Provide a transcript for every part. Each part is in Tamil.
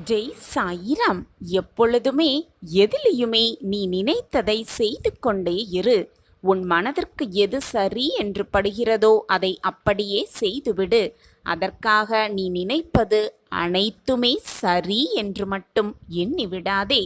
ஜெய் சாயிராம். எப்பொழுதுமே எதிலையுமே நீ நினைத்ததை செய்து கொண்டே இரு. உன் மனதிற்கு எது சரி என்று படுகிறதோ அதை அப்படியே செய்துவிடு. அதற்காக நீ நினைப்பது அனைத்துமே சரி என்று மட்டும் எண்ணிவிடாதே.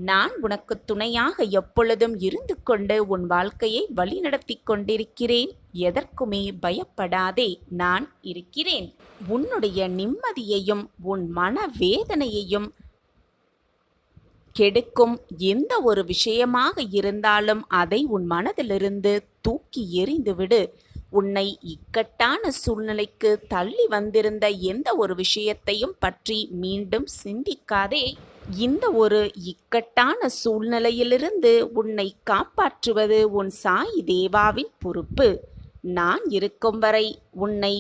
நான் உனக்கு துணையாக எப்பொழுதும் இருந்து கொண்டு உன் வாழ்க்கையை வழிநடத்தி கொண்டிருக்கிறேன். எதற்குமே பயப்படாதே, நான் இருக்கிறேன். உன்னுடைய நிம்மதியையும் உன் மன வேதனையையும் கெடுக்கும் எந்த ஒரு விஷயமாக இருந்தாலும் அதை உன் மனதிலிருந்து தூக்கி எறிந்துவிடு. உன்னை இக்கட்டான சூழ்நிலைக்கு தள்ளி வந்திருந்த எந்த ஒரு விஷயத்தையும் பற்றி மீண்டும் சிந்திக்காதே. இந்த ஒரு இக்கட்டான சூழ்நிலையிலிருந்து உன்னை காப்பாற்றுவது உன் சாயி தேவாவின் பொறுப்பு. நான் இருக்கும் வரை உன்னை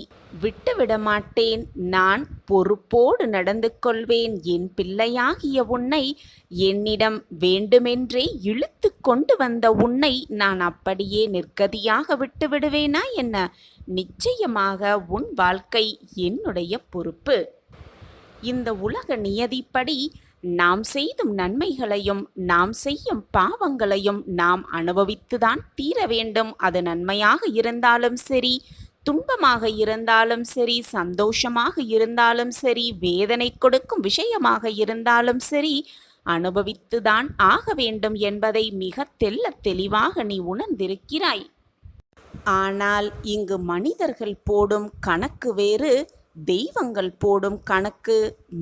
விட்டுவிட மாட்டேன். நான் பொறுப்போடு நடந்து கொள்வேன். என் பிள்ளையாகிய உன்னை என்னிடம் வேண்டுமென்றே இழுத்து கொண்டு வந்த உன்னை நான் அப்படியே நிர்கதியாக விட்டுவிடுவேனா என்ன? நிச்சயமாக உன் வாழ்க்கை என்னுடைய பொறுப்பு. இந்த உலக நியதிப்படி நாம் செய்தும் நன்மைகளையும் நாம் செய்யும் பாவங்களையும் நாம் அனுபவித்துதான் தீர வேண்டும். அது நன்மையாக இருந்தாலும் சரி, துன்பமாக இருந்தாலும் சரி, சந்தோஷமாக இருந்தாலும் சரி, வேதனை கொடுக்கும் விஷயமாக இருந்தாலும் சரி, அனுபவித்துதான் ஆக வேண்டும் என்பதை மிக தெள்ளத் தெளிவாக நீ உணர்ந்திருக்கிறாய். ஆனால் இங்கு மனிதர்கள் போடும் கணக்கு வேறு, தெய்வங்கள் போடும் கணக்கு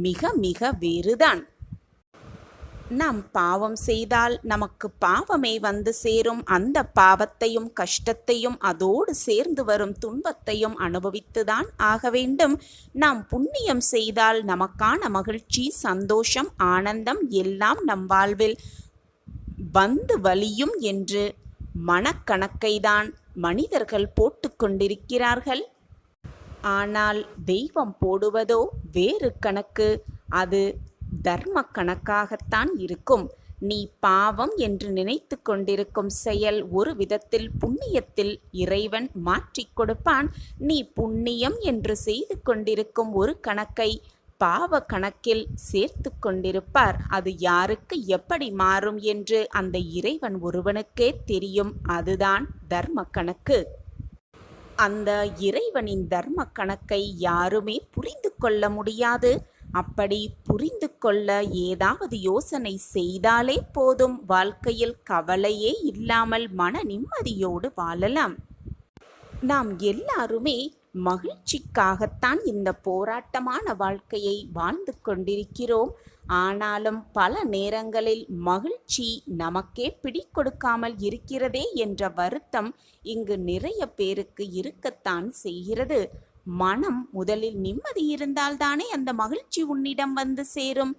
மிக மிக வேறுதான். நாம் பாவம் செய்தால் நமக்கு பாவமே வந்து சேரும். அந்த பாவத்தையும் கஷ்டத்தையும் அதோடு சேர்ந்து வரும் துன்பத்தையும் அனுபவித்துதான் ஆக வேண்டும். நாம் புண்ணியம் செய்தால் நமக்கான மகிழ்ச்சி, சந்தோஷம், ஆனந்தம் எல்லாம் நம் வாழ்வில் வந்து வலியும் என்று மனக்கணக்கைதான் மனிதர்கள் போட்டு கொண்டிருக்கிறார்கள். ஆனால் தெய்வம் போடுவதோ வேறு கணக்கு. அது தர்ம கணக்காகத்தான் இருக்கும். நீ பாவம் என்று நினைத்து கொண்டிருக்கும் செயல் ஒரு விதத்தில் புண்ணியத்தில் இறைவன் மாற்றிக் கொடுப்பான். நீ புண்ணியம் என்று செய்து கொண்டிருக்கும் ஒரு கணக்கை பாவ கணக்கில் சேர்த்து கொண்டிருப்பார். அது யாருக்கு எப்படி மாறும் என்று அந்த இறைவன் ஒருவனுக்கே தெரியும். அதுதான் தர்ம கணக்கு. அந்த இறைவனின் தர்ம கணக்கை யாருமே புரிந்து கொள்ள முடியாது. அப்படி புரிந்து கொள்ள ஏதாவது யோசனை செய்தாலே போதும், வாழ்க்கையில் கவலையே இல்லாமல் மன நிம்மதியோடு வாழலாம். நாம் எல்லாருமே மகிழ்ச்சிக்காகத்தான் இந்த போராட்டமான வாழ்க்கையை வாழ்ந்து கொண்டிருக்கிறோம். ஆனாலும் பல நேரங்களில் மகிழ்ச்சி நமக்கே பிடிக்கொடுக்காமல் இருக்கிறதே என்ற வருத்தம் இங்கு நிறைய பேருக்கு இருக்கத்தான் செய்கிறது. மனம் முதலில் நிம்மதி இருந்தால்தானே அந்த மகிழ்ச்சி உன்னிடம் வந்து சேரும்.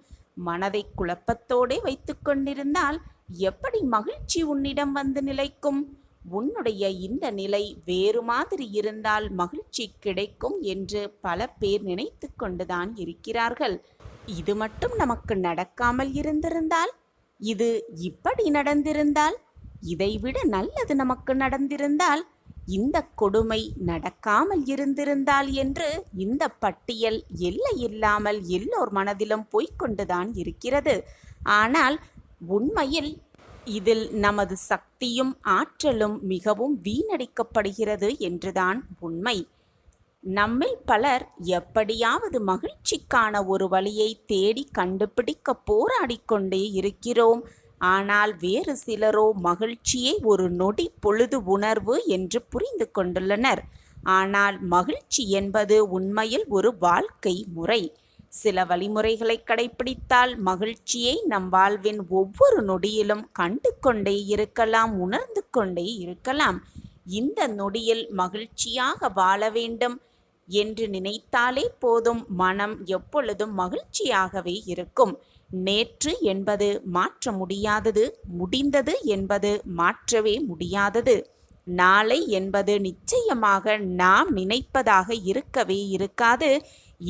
மனதை குழப்பத்தோடே வைத்து கொண்டிருந்தால் எப்படி மகிழ்ச்சி உன்னிடம் வந்து நிலைக்கும்? உன்னுடைய இந்த நிலை வேறு மாதிரி இருந்தால் மகிழ்ச்சி கிடைக்கும் என்று பல பேர் நினைத்து கொண்டுதான் இருக்கிறார்கள். இது மட்டும் நமக்கு நடக்காமல் இருந்திருந்தால், இது இப்படி நடந்திருந்தால், இதைவிட நல்லது நமக்கு நடந்திருந்தால், இந்த கொடுமை நடக்காமல் இருந்திருந்தால் என்று இந்த பட்டியல் எல்லையில்லாமல் எல்லோர் மனதிலும் போய்கொண்டுதான் இருக்கிறது. ஆனால் உண்மையில் இதில் நமது சக்தியும் ஆற்றலும் மிகவும் வீணடிக்கப்படுகிறது என்றுதான் உண்மை. நம்மில் பலர் எப்படியாவது மகிழ்ச்சிக்கான ஒரு வழியை தேடி கண்டுபிடிக்க போராடி கொண்டே இருக்கிறோம். ஆனால் வேறு சிலரோ மகிழ்ச்சியை ஒரு நொடி பொழுது உணர்வு என்று புரிந்து கொண்டுள்ளனர். ஆனால் மகிழ்ச்சி என்பது உண்மையில் ஒரு வாழ்க்கை முறை. சில வழிமுறைகளை கடைபிடித்தால் மகிழ்ச்சியை நம் வாழ்வின் ஒவ்வொரு நொடியிலும் கண்டு கொண்டே இருக்கலாம், உணர்ந்து கொண்டே இருக்கலாம். இந்த நொடியில் மகிழ்ச்சியாக வாழ வேண்டும் என்று நினைத்தாலே போதும், மனம் எப்பொழுதும் மகிழ்ச்சியாகவே இருக்கும். நேற்று என்பது மாற்ற முடியாதது, முடிந்தது என்பது மாற்றவே முடியாதது. நாளை என்பது நிச்சயமாக நாம் நினைப்பதாக இருக்கவே இருக்காது.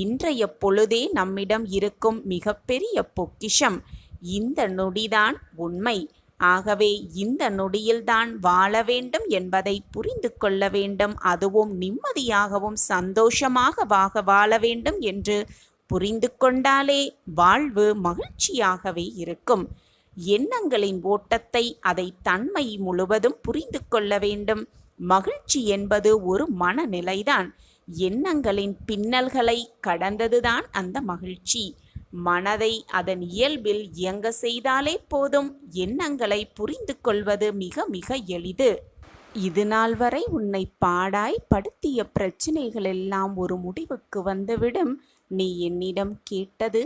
இன்றைய பொழுதே நம்மிடம் இருக்கும் மிகப்பெரிய பொக்கிஷம். இந்த நொடிதான் உண்மை. ஆகவே இந்த நொடியில்தான் வாழ வேண்டும் என்பதை புரிந்து கொள்ள வேண்டும். அதுவும் நிம்மதியாகவும் சந்தோஷமாக வாழ வேண்டும் என்று புரிந்து கொண்டாலே வாழ்வு மகிழ்ச்சியாகவே இருக்கும். எண்ணங்களின் ஓட்டத்தை அதை தன்மை முழுவதும் புரிந்து கொள்ள வேண்டும். மகிழ்ச்சி என்பது ஒரு மனநிலைதான். எண்ணங்களின் பின்னல்களை கடந்ததுதான் அந்த மகிழ்ச்சி. மனதை அதன் இயல்பில் இயங்க செய்தாலே போதும். எண்ணங்களை புரிந்து கொள்வது மிக மிக எளிது. இது நாள் வரை உன்னை பாடாய் படுத்திய பிரச்சனைகள் எல்லாம் ஒரு முடிவுக்கு வந்துவிடும். நீ என்னிடம் கேட்டது,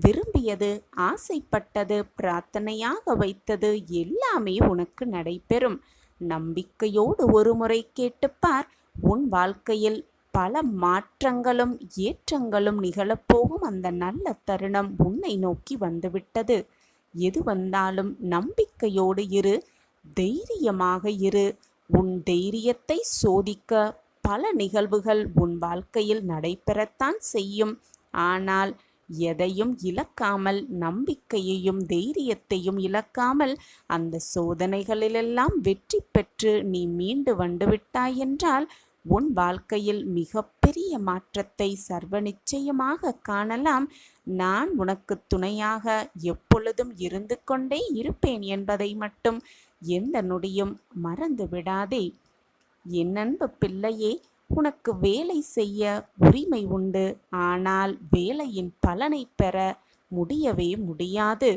விரும்பியது, ஆசைப்பட்டது, பிரார்த்தனையாக வைத்தது எல்லாமே உனக்கு நடைபெறும். நம்பிக்கையோடு ஒரு முறை கேட்டுப்பார். உன் வாழ்க்கையில் பல மாற்றங்களும் ஏற்றங்களும் நிகழப்போகும் அந்த நல்ல தருணம் உன்னை நோக்கி வந்துவிட்டது. எது வந்தாலும் நம்பிக்கையோடு இரு, தைரியமாக இரு. உன் தைரியத்தை சோதிக்க பல நிகழ்வுகள் உன் வாழ்க்கையில் நடைபெறத்தான் செய்யும். ஆனால் எதையும் இழக்காமல், நம்பிக்கையையும் தைரியத்தையும் இழக்காமல் அந்த சோதனைகளிலெல்லாம் வெற்றி பெற்று நீ மீண்டு வந்துவிட்டாய் என்றால் உன் வாழ்க்கையில் மிகப்பெரிய மாற்றத்தை சர்வ நிச்சயமாக காணலாம். நான் உனக்கு துணையாக எப்பொழுதும் இருந்து கொண்டே இருப்பேன் என்பதை மட்டும் எந்த நொடியும் மறந்து விடாதே. என் அன்பு பிள்ளையே, உனக்கு வேலை செய்ய உரிமை உண்டு. ஆனால் வேலையின் பலனை பெற முடியவே முடியாது.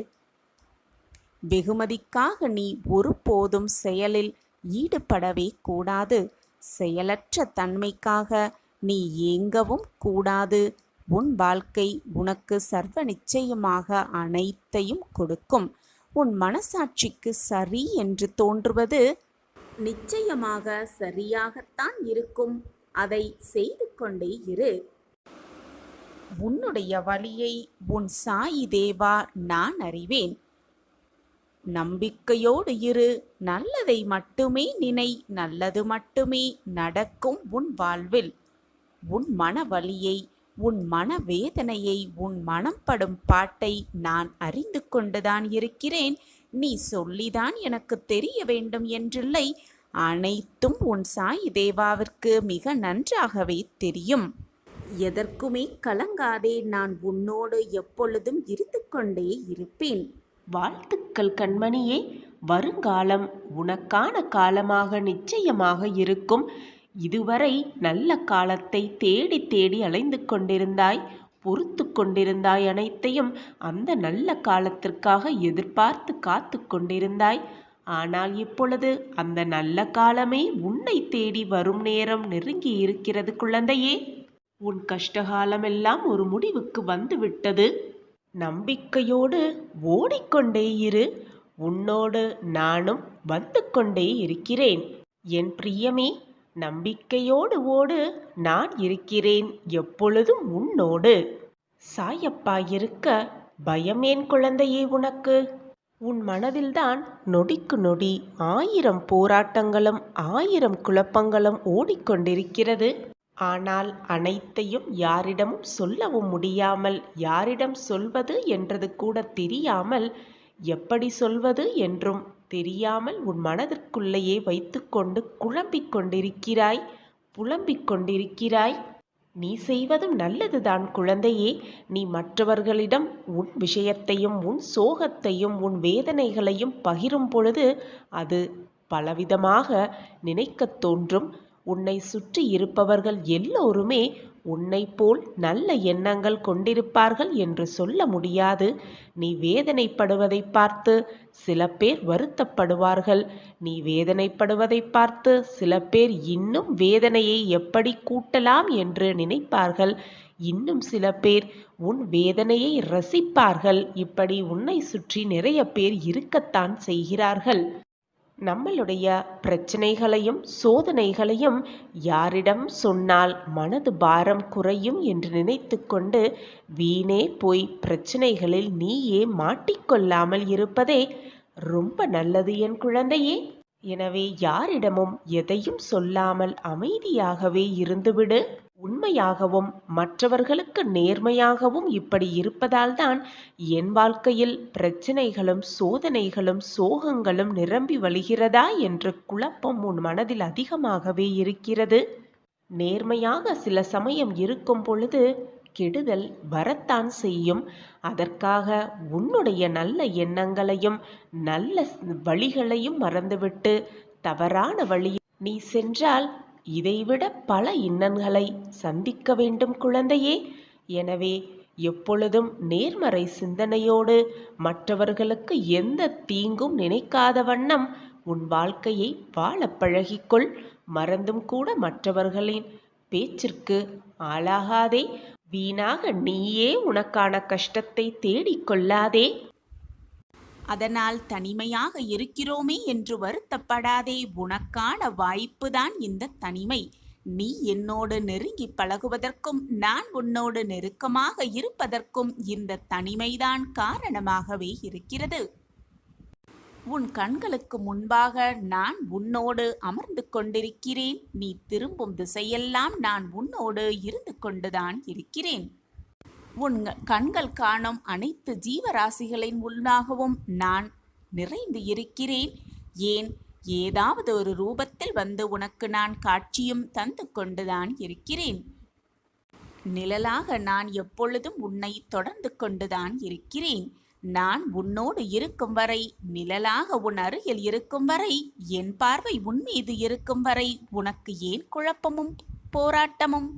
வெகுமதிக்காக நீ ஒருபோதும் செயலில் ஈடுபடவே கூடாது. செயலற்ற தன்மைக்காக நீ ஏங்கவும் கூடாது. உன் வாழ்க்கை உனக்கு சர்வ நிச்சயமாக அனைத்தையும் கொடுக்கும். உன் மனசாட்சிக்கு சரி என்று தோன்றுவது நிச்சயமாக சரியாகத்தான் இருக்கும். அதை செய்து கொண்டே இரு. உன்னுடைய வழியை உன் சாயி தேவா நான் அறிவேன். நம்பிக்கையோடு இரு. நல்லதை மட்டுமே நினை. நல்லது மட்டுமே நடக்கும் உன் வாழ்வில். உன் மன வலியை, உன் மன வேதனையை, உன் மனம் படும் பாட்டை நான் அறிந்து கொண்டுதான் இருக்கிறேன். நீ சொல்லிதான் எனக்கு தெரிய வேண்டும் என்றில்லை. அனைத்தும் உன் சாயி தேவாவிற்கு மிக நன்றாகவே தெரியும். எதற்குமே கலங்காதே. நான் உன்னோடு எப்பொழுதும் இருந்து கொண்டே இருப்பேன். வாழ்த்துக்கள் கண்மணியே. வருங்காலம் உனக்கான காலமாக நிச்சயமாக இருக்கும். இதுவரை நல்ல காலத்தை தேடி தேடி அலைந்து கொண்டிருந்தாய், பொறுத்து கொண்டிருந்தாய். அனைத்தையும் அந்த நல்ல காலத்திற்காக எதிர்பார்த்து காத்து கொண்டிருந்தாய். ஆனால் இப்பொழுது அந்த நல்ல காலமே உன்னை தேடி வரும் நேரம் நெருங்கி இருக்கிறது குழந்தையே. உன் கஷ்டகாலமெல்லாம் ஒரு முடிவுக்கு வந்து விட்டது. நம்பிக்கையோடு ஓடிக்கொண்டே இரு. உன்னோடு நானும் வந்து கொண்டே இருக்கிறேன். என் பிரியமே, நம்பிக்கையோடு ஓடு. நான் இருக்கிறேன் எப்பொழுதும் உன்னோடு. சாயப்பா இருக்க பயமேன் குழந்தையே உனக்கு? உன் மனதில்தான் நொடிக்கு நொடி 1000 போராட்டங்களும் 1000 குழப்பங்களும் ஓடிக்கொண்டிருக்கிறது. ஆனால் அனைத்தையும் யாரிடமும் சொல்லவும் முடியாமல், யாரிடம் சொல்வது என்றது கூட தெரியாமல், எப்படி சொல்வது என்றும் தெரியாமல் உன் மனதிற்குள்ளேயே வைத்துக்கொண்டு குழம்பிக் கொண்டிருக்கிறாய், புலம்பிக் கொண்டிருக்கிறாய். நீ செய்வதும் நல்லதுதான் குழந்தையே. நீ மற்றவர்களிடம் உன் விஷயத்தையும் உன் சோகத்தையும் உன் வேதனைகளையும் பகிரும் பொழுது அது பலவிதமாக நினைக்கத் தோன்றும். உன்னை சுற்றி இருப்பவர்கள் எல்லோருமே உன்னை போல் நல்ல எண்ணங்கள் கொண்டிருப்பார்கள் என்று சொல்ல முடியாது. நீ வேதனைப்படுவதை பார்த்து சில பேர் வருத்தப்படுவார்கள். நீ வேதனைப்படுவதை பார்த்து சில பேர் இன்னும் வேதனையை எப்படி கூட்டலாம் என்று நினைப்பார்கள். இன்னும் சில பேர் உன் வேதனையை ரசிப்பார்கள். இப்படி உன்னை சுற்றி நிறைய பேர் இருக்கத்தான் செய்கிறார்கள். நம்மளுடைய பிரச்சனைகளையும் சோதனைகளையும் யாரிடம் சொன்னால் மனது பாரம் குறையும் என்று நினைத்து கொண்டு வீணே போய் பிரச்சனைகளில் நீயே மாட்டிக்கொள்ளாமல் இருப்பதே ரொம்ப நல்லது என் குழந்தையே. எனவே யாரிடமும் எதையும் சொல்லாமல் அமைதியாகவே இருந்துவிடு. உண்மையாகவும் மற்றவர்களுக்கு நேர்மையாகவும் இப்படி இருப்பதால்தான் என் வாழ்க்கையில் பிரச்சனைகளும் சோதனைகளும் சோகங்களும் நிரம்பி வழிகிறதா என்ற குழப்பம் உன் மனதில் அதிகமாகவே இருக்கிறது. நேர்மையாக சில சமயம் இருக்கும் பொழுது கெடுதல் வரத்தான் செய்யும். அதற்காக உன்னுடைய நல்ல எண்ணங்களையும் நல்ல வழிகளையும் மறந்துவிட்டு தவறான வழியில் நீ சென்றால் இதைவிட பல இன்னல்களை சந்திக்க வேண்டும் குழந்தையே. எனவே எப்பொழுதும் நேர்மறை சிந்தனையோடு மற்றவர்களுக்கு எந்த தீங்கும் நினைக்காத வண்ணம் உன் வாழ்க்கையை வாழப் பழகிக்கொள். மறந்தும் கூட மற்றவர்களின் பேச்சிற்கு ஆளாகாதே. வீணாக நீயே உனக்கான கஷ்டத்தை தேடிக்கொள்ளாதே. அதனால் தனிமையாக இருக்கிறோமே என்று வருத்தப்படாதே. உனக்கான வாய்ப்புதான் இந்த தனிமை. நீ என்னோடு நெருங்கி பழகுவதற்கும் நான் உன்னோடு நெருக்கமாக இருப்பதற்கும் இந்த தனிமைதான் காரணமாகவே இருக்கிறது. உன் கண்களுக்கு முன்பாக நான் உன்னோடு அமர்ந்து கொண்டிருக்கிறேன். நீ திரும்பும் திசையெல்லாம் நான் உன்னோடு இருந்து கொண்டுதான் இருக்கிறேன். உன் கண்கள் காணும் அனைத்து ஜீவராசிகளின் உள்ளாகவும் நான் நிறைந்து இருக்கிறேன். ஏன், ஏதாவது ஒரு ரூபத்தில் வந்து உனக்கு நான் காட்சியும் தந்து கொண்டுதான் இருக்கிறேன். நிழலாக நான் எப்பொழுதும் உன்னை தொடர்ந்து கொண்டுதான் இருக்கிறேன். நான் உன்னோடு இருக்கும் வரை, நிழலாக உன் அருகில் இருக்கும் வரை, என் பார்வை உன் மீது இருக்கும் வரை உனக்கு ஏன் குழப்பமும் போராட்டமும்?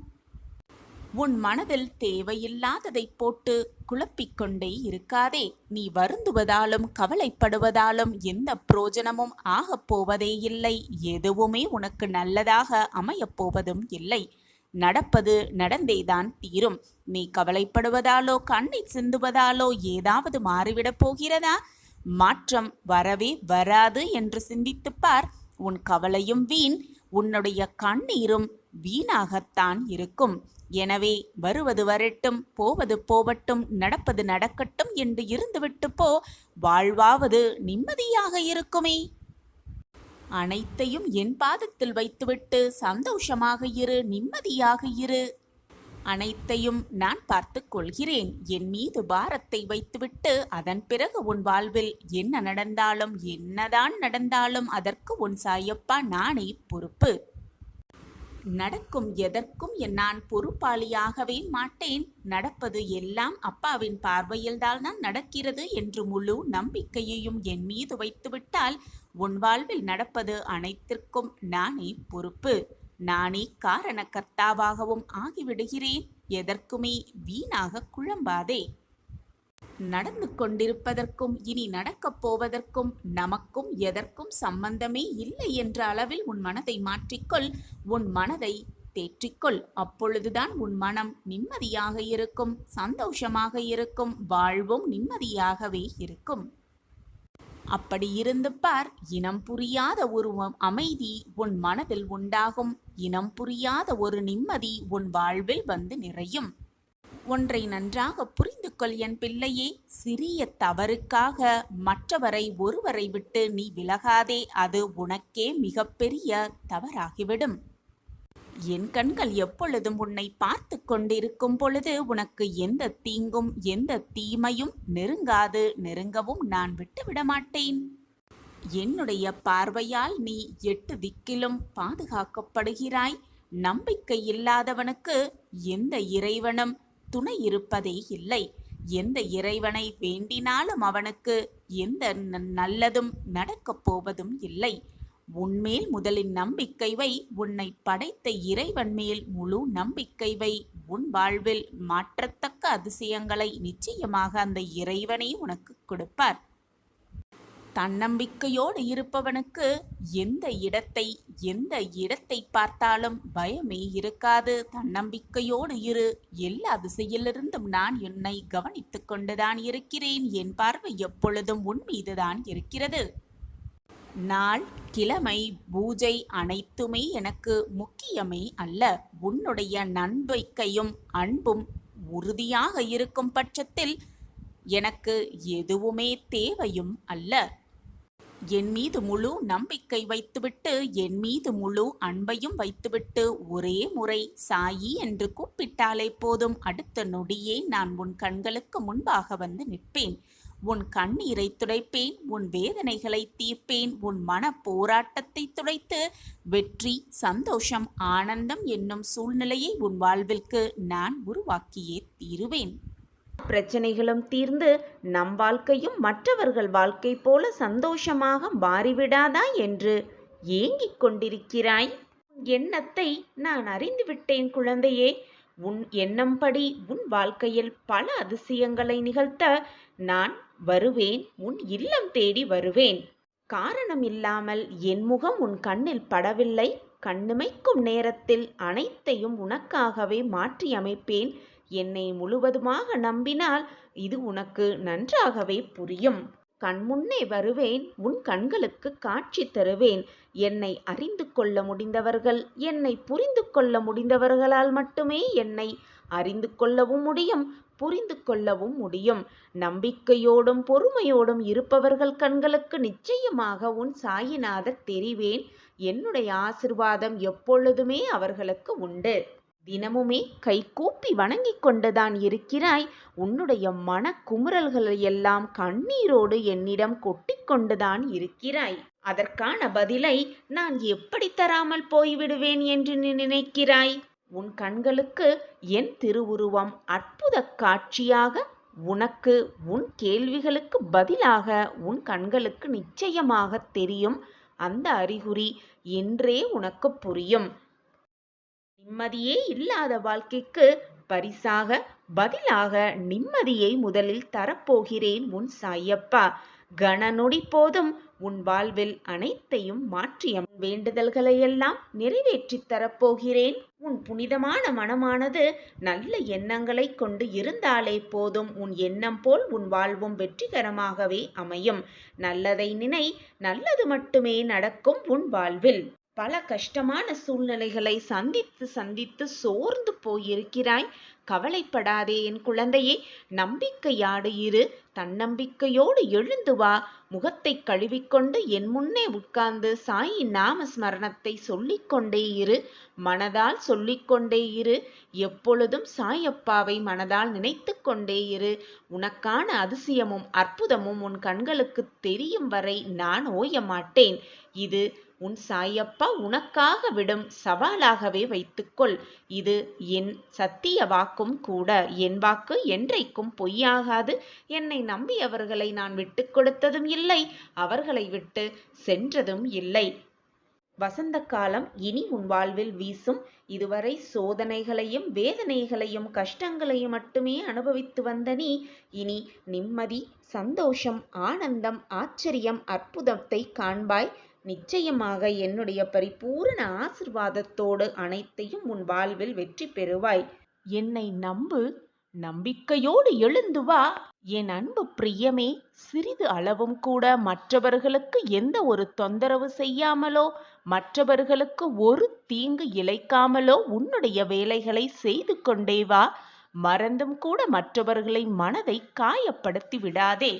உன் மனதில் தேவையில்லாததை போட்டு குழப்பிக்கொண்டே இருக்காதே. நீ வருந்துவதாலும் கவலைப்படுவதாலும் எந்த பிரயோஜனமும் ஆகப் போவதே இல்லை. எதுவுமே உனக்கு நல்லதாக அமையப் போவதும் இல்லை. நடப்பது நடந்தேதான் தீரும். நீ கவலைப்படுவதாலோ கண்ணீர் சிந்துவதாலோ ஏதாவது மாறிவிடப் போகிறதா? மாற்றம் வரவே வராது என்று சிந்தித்துப் பார். உன் கவலையும் வீண், உன்னுடைய கண்ணீரும் வீணாகத்தான் இருக்கும். எனவே வருவது வரட்டும், போவது போவட்டும், நடப்பது நடக்கட்டும் என்று இருந்துவிட்டு போ. வாழ்வாவது நிம்மதியாக இருக்குமே. அனைத்தையும் என் பாதத்தில் வைத்துவிட்டு சந்தோஷமாக இரு, நிம்மதியாக இரு. அனைத்தையும் நான் பார்த்து கொள்கிறேன். என் மீது பாரத்தை வைத்துவிட்டு அதன் பிறகு உன் வாழ்வில் என்ன நடந்தாலும் என்னதான் நடந்தாலும் அதற்கு உன் சாயப்பா நானே பொறுப்பு. நடக்கும் எதற்கும் நான் பொறுப்பாளியாகவே மாட்டேன். நடப்பது எல்லாம் அப்பாவின் பார்வையில்தான் நடக்கிறது என்று முழு நம்பிக்கையையும் என் மீது வைத்துவிட்டால் உன் வாழ்வில் நடப்பது அனைத்திற்கும் நானே பொறுப்பு. நானே காரணக்கர்த்தாவாகவும் ஆகிவிடுகிறேன். எதற்குமே வீணாக குழம்பாதே. நடந்து கொண்டிருப்பதற்கும் இனி நடக்கப் போவதற்கும் நமக்கும் எதற்கும் சம்பந்தமே இல்லை என்ற அளவில் உன் மனதை மாற்றிக்கொள். உன் மனதை தேற்றிக்கொள். அப்பொழுதுதான் உன் மனம் நிம்மதியாக இருக்கும், சந்தோஷமாக இருக்கும், வாழ்வும் நிம்மதியாகவே இருக்கும். அப்படி இருந்து பார். இனம் புரியாத ஒரு அமைதி உன் மனதில் உண்டாகும். இனம் புரியாத ஒரு நிம்மதி உன் வாழ்வில் வந்து நிறையும். ஒன்றை நன்றாக புரிந்து கொள் என் பிள்ளையே. சிறிய தவறுக்காக மற்றவரை ஒருவரை விட்டு நீ விலகாதே. அது உனக்கே மிகப்பெரிய தவறாகிவிடும். என் கண்கள் எப்பொழுதும் உன்னை பார்த்து கொண்டிருக்கும் பொழுது உனக்கு எந்த தீங்கும் எந்த தீமையும் நெருங்காது. நெருங்கவும் நான் விட்டுவிட மாட்டேன். என்னுடைய பார்வையால் நீ 8 திக்கிலும் பாதுகாக்கப்படுகிறாய். நம்பிக்கை இல்லாதவனுக்கு எந்த இறைவனும் துணை இருப்பதே இல்லை. எந்த இறைவனை வேண்டினாலும் அவனுக்கு எந்த நல்லதும் நடக்கப் போவதும் இல்லை. உன்மேல் முதலில் நம்பிக்கை வை. உன்னை படைத்த இறைவன் மேல் முழு நம்பிக்கை வை. உன் வாழ்வில் மாற்றத்தக்க அதிசயங்களை நிச்சயமாக அந்த இறைவனே உனக்கு கொடுப்பார். தன்னம்பிக்கையோடு இருப்பவனுக்கு எந்த இடத்தை பார்த்தாலும் பயமே இருக்காது. தன்னம்பிக்கையோடு இரு. எல்லா திசையிலிருந்தும் நான் என்னை கவனித்துக் கொண்டுதான் இருக்கிறேன். என் பார்வை எப்பொழுதும் உன் மீதுதான் இருக்கிறது. நாள், கிழமை, பூஜை அனைத்துமே எனக்கு முக்கியமே அல்ல. உன்னுடைய நம்பிக்கையும் அன்பும் உறுதியாக இருக்கும் பட்சத்தில் எனக்கு எதுவுமே தேவையும் அல்ல. என் மீது முழு நம்பிக்கை வைத்துவிட்டு என் மீது முழு அன்பையும் வைத்துவிட்டு ஒரே முறை சாயி என்று கூப்பிட்டாலே போதும். அடுத்த நொடியே நான் உன் கண்களுக்கு முன்பாக வந்து நிற்பேன். உன் கண்ணீரை துடைப்பேன், உன் வேதனைகளை தீர்ப்பேன், உன் மன போராட்டத்தை துடைத்து வெற்றி, சந்தோஷம், ஆனந்தம் என்னும் சூழ்நிலையை உன் வாழ்விற்கு நான் உருவாக்கியே தீருவேன். பிரச்சனைகளும் தீர்ந்து நம் வாழ்க்கையும் மற்றவர்கள் வாழ்க்கை போல சந்தோஷமாக மாறிவிடாதா என்று ஏங்கிக் கொண்டிருக்கிறாய்? உன் எண்ணத்தை நான் அறிந்துவிட்டேன் குழந்தையே. உன் எண்ணம்படி உன் வாழ்க்கையில் பல அதிசயங்களை நிகழ்த்த நான் வருவேன். உன் இல்லம் தேடி வருவேன். காரணம் இல்லாமல் என் முகம் உன் கண்ணில் படவில்லை. கண்ணிமைக்கும் நேரத்தில் அனைத்தையும் உனக்காகவே மாற்றி அமைப்பேன். என்னை முழுவதுமாக நம்பினால் இது உனக்கு நன்றாகவே புரியும். கண்முன்னே வருவேன். உன் கண்களுக்கு காட்சி தருவேன். என்னை அறிந்து கொள்ள முடிந்தவர்கள், என்னை புரிந்து கொள்ள முடிந்தவர்களால் மட்டுமே என்னை அறிந்து கொள்ளவும் முடியும், புரிந்து கொள்ளவும் முடியும். நம்பிக்கையோடும் பொறுமையோடும் இருப்பவர்கள் கண்களுக்கு நிச்சயமாக உன் சாயிநாதர் தெரிவேன். என்னுடைய ஆசிர்வாதம் எப்பொழுதுமே அவர்களுக்கு உண்டு. தினமுமே கைகூப்பி வணங்கிக் கொண்டுதான் இருக்கிறாய். உன்னுடைய மன குமுறல்களை எல்லாம் கண்ணீரோடு என்னிடம் கொட்டிக்கொண்டுதான் இருக்கிறாய். அதற்கான பதிலை நான் எப்படி தராமல் போய்விடுவேன் என்று நீ நினைக்கிறாய்? உன் கண்களுக்கு என் திருவுருவம் அற்புத காட்சியாக உனக்கு உன் கேள்விகளுக்கு பதிலாக உன் கண்களுக்கு நிச்சயமாக தெரியும். அந்த அறிகுறி என்றே உனக்கு புரியும். நிம்மதியே இல்லாத வாழ்க்கைக்கு பரிசாக பதிலாக நிம்மதியை முதலில் தரப்போகிறேன் உன் சாயப்பா. கணநொடி போதும் உன் வாழ்வில் அனைத்தையும் மாற்றிய வேண்டுதல்களையெல்லாம் நிறைவேற்றித் தரப்போகிறேன். உன் புனிதமான மனமானது நல்ல எண்ணங்களை கொண்டு இருந்தாலே போதும். உன் எண்ணம் போல் உன் வாழ்வும் வெற்றிகரமாகவே அமையும். நல்லதை நினை, நல்லது மட்டுமே நடக்கும் உன் வாழ்வில். பல கஷ்டமான சூழ்நிலைகளை சந்தித்து சந்தித்து சோர்ந்து போயிருக்கிறாய். கவலைப்படாதே என் குழந்தையே. நம்பிக்கையாடு இரு. தன்னம்பிக்கையோடு எழுந்து வா. முகத்தை கழுவிக்கொண்டு என் முன்னே உட்கார்ந்து சாயின் நாம ஸ்மரணத்தை சொல்லிக்கொண்டே இரு. மனதால் சொல்லிக்கொண்டே இரு. எப்பொழுதும் சாயப்பாவை மனதால் நினைத்து கொண்டே இரு. உனக்கான அதிசயமும் அற்புதமும் உன் கண்களுக்கு தெரியும் வரை நான் ஓய மாட்டேன். இது உன் சாயப்பா உனக்காக விடும் சவாலாகவே வைத்துக்கொள். இது என் சத்திய வாக்கும் கூட. என் வாக்கு என்றைக்கும் பொய்யாகாது. என்னை நம்பியவர்களை நான் விட்டு கொடுத்ததும் இல்லை, அவர்களை விட்டு சென்றதும் இல்லை. வசந்த காலம் இனி உன் வாழ்வில் வீசும். இதுவரை சோதனைகளையும் வேதனைகளையும் கஷ்டங்களையும் மட்டுமே அனுபவித்து வந்த நீ இனி நிம்மதி, சந்தோஷம், ஆனந்தம், ஆச்சரியம், அற்புதத்தை காண்பாய். நிச்சயமாக என்னுடைய பரிபூரண ஆசிர்வாதத்தோடு அனைத்தையும் உன் வாழ்வில் வெற்றி பெறுவாய். என்னை நம்பு. நம்பிக்கையோடு எழுந்து வா. என் அன்பு பிரியமே, சிறிது அளவும் கூட மற்றவர்களுக்கு எந்த ஒரு தொந்தரவு செய்யாமலோ மற்றவர்களுக்கு ஒரு தீங்கு இழைக்காமலோ உன்னுடைய வேலைகளை செய்து கொண்டே வா. மறந்தும் கூட மற்றவர்களை மனதை காயப்படுத்தி விடாதே.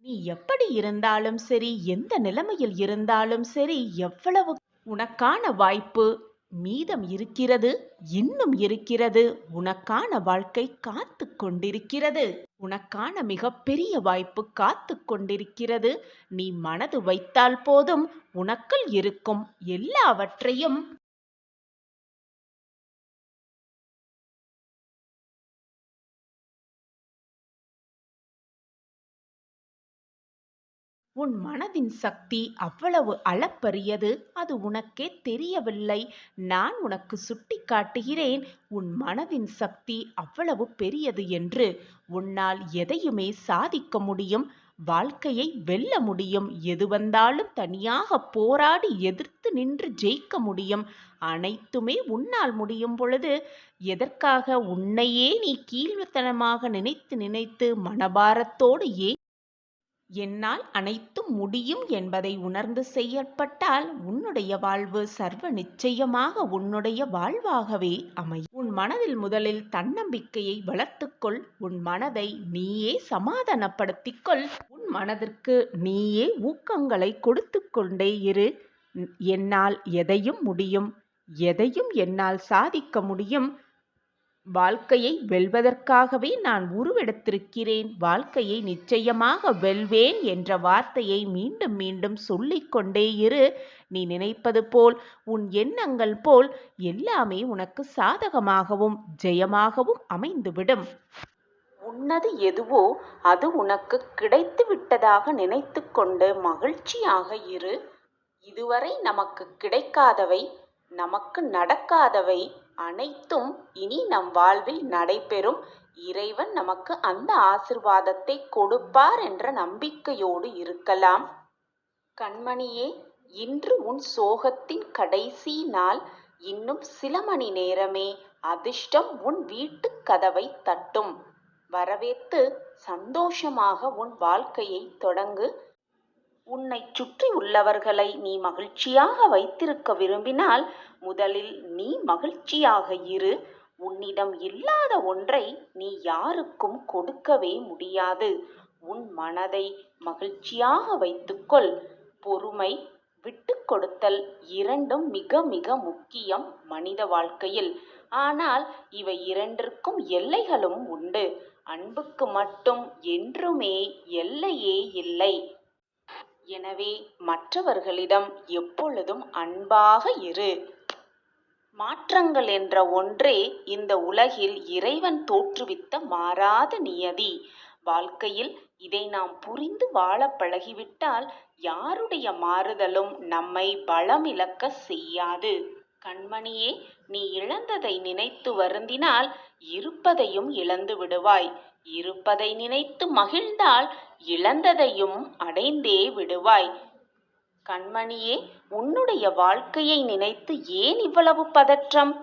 நீ எப்படி இருந்தாலும் சரி, எந்த நிலைமையில் இருந்தாலும் சரி, எவ்வளவு உனக்கான வாய்ப்பு மீதம் இருக்கிறது, இன்னும் இருக்கிறது. உனக்கான வாழ்க்கை காத்து கொண்டிருக்கிறது. உனக்கான மிகப்பெரிய வாய்ப்பு காத்து கொண்டிருக்கிறது. நீ மனது வைத்தால் போதும் உனக்குள் இருக்கும் எல்லாவற்றையும் உன் மனதின் சக்தி அவ்வளவு அளப்பரியது. அது உனக்கே தெரியவில்லை. நான் உனக்கு சுட்டி காட்டுகிறேன். உன் மனதின் சக்தி அவ்வளவு பெரியது என்று. உன்னால் எதையுமே சாதிக்க முடியும். வாழ்க்கையை வெல்ல முடியும். எது வந்தாலும் தனியாக போராடி எதிர்த்து நின்று ஜெயிக்க முடியும். அனைத்துமே உன்னால் முடியும் பொழுது எதற்காக உன்னையே நீ கீழ்த்தனமாக நினைத்து நினைத்து மனபாரத்தோடு என்னால் அனைத்தும் முடியும் என்பதை உணர்ந்து செயற்பட்டால் உன்னுடைய வாழ்வு சர்வ நிச்சயமாக உன்னுடைய வாழ்வாகவே அமையும். உன் மனதில் முதலில் தன்னம்பிக்கையை வளர்த்துக்கொள். உன் மனதை நீயே சமாதானப்படுத்திக்கொள். உன் மனதிற்கு நீயே ஊக்கங்களை கொடுத்து கொண்டே இரு. என்னால் எதையும் முடியும், எதையும் என்னால் சாதிக்க முடியும். வாழ்க்கையை வெல்வதற்காகவே நான் உருவெடுத்திருக்கிறேன். வாழ்க்கையை நிச்சயமாக வெல்வேன் என்ற வார்த்தையை மீண்டும் மீண்டும் சொல்லிக்கொண்டே இரு. நீ நினைப்பது போல், உன் எண்ணங்கள் போல் எல்லாமே உனக்கு சாதகமாகவும் ஜெயமாகவும் அமைந்துவிடும். உன்னது எதுவோ அது உனக்கு கிடைத்து விட்டதாக நினைத்து கொண்டு மகிழ்ச்சியாக இரு. இதுவரை நமக்கு கிடைக்காதவை, நமக்கு நடக்காதவை அனைத்தும் இனி நம் வாழ்வில் நடைபெறும். இறைவன் நமக்கு அந்த ஆசிர்வாதத்தை கொடுப்பார் என்ற நம்பிக்கையோடு இருக்கலாம். கண்மணியே, இன்று உன் சோகத்தின் கடைசி நாள். இன்னும் சில மணி நேரமே அதிர்ஷ்டம் உன் வீட்டு கதவை தட்டும். வரவேற்று சந்தோஷமாக உன் வாழ்க்கையை தொடங்கு. உன்னை சுற்றி உள்ளவர்களை நீ மகிழ்ச்சியாக வைத்திருக்க விரும்பினால் முதலில் நீ மகிழ்ச்சியாக இரு. உன்னிடம் இல்லாத ஒன்றை நீ யாருக்கும் கொடுக்கவே முடியாது. உன் மனதை மகிழ்ச்சியாக வைத்துக்கொள். பொறுமை, விட்டு கொடுத்தல் இரண்டும் மிக மிக முக்கியம் மனித வாழ்க்கையில். ஆனால் இவை இரண்டிற்கும் எல்லைகளும் உண்டு. அன்புக்கு மட்டும் என்றுமே எல்லையே இல்லை. எனவே மற்றவர்களிடம் எப்பொழுதும் அன்பாக இரு. மாற்றங்கள் என்ற ஒன்றே இந்த உலகில் இறைவன் தோற்றுவித்த மாறாத நியதி. வாழ்க்கையில் இதை நாம் புரிந்து வாழ பழகிவிட்டால் யாருடைய மாறுதலும் நம்மை பலமிழக்க செய்யாது. கண்மணியே, நீ இழந்ததை நினைத்து வருந்தினால் இருப்பதையும் இழந்து விடுவாய். இருப்பதை நினைத்து மகிழ்ந்தால் இழந்ததையும் அடைந்தே விடுவாய். கண்மணியே, உன்னுடைய வாழ்க்கையை நினைத்து ஏன் இவ்வளவு பதற்றம்?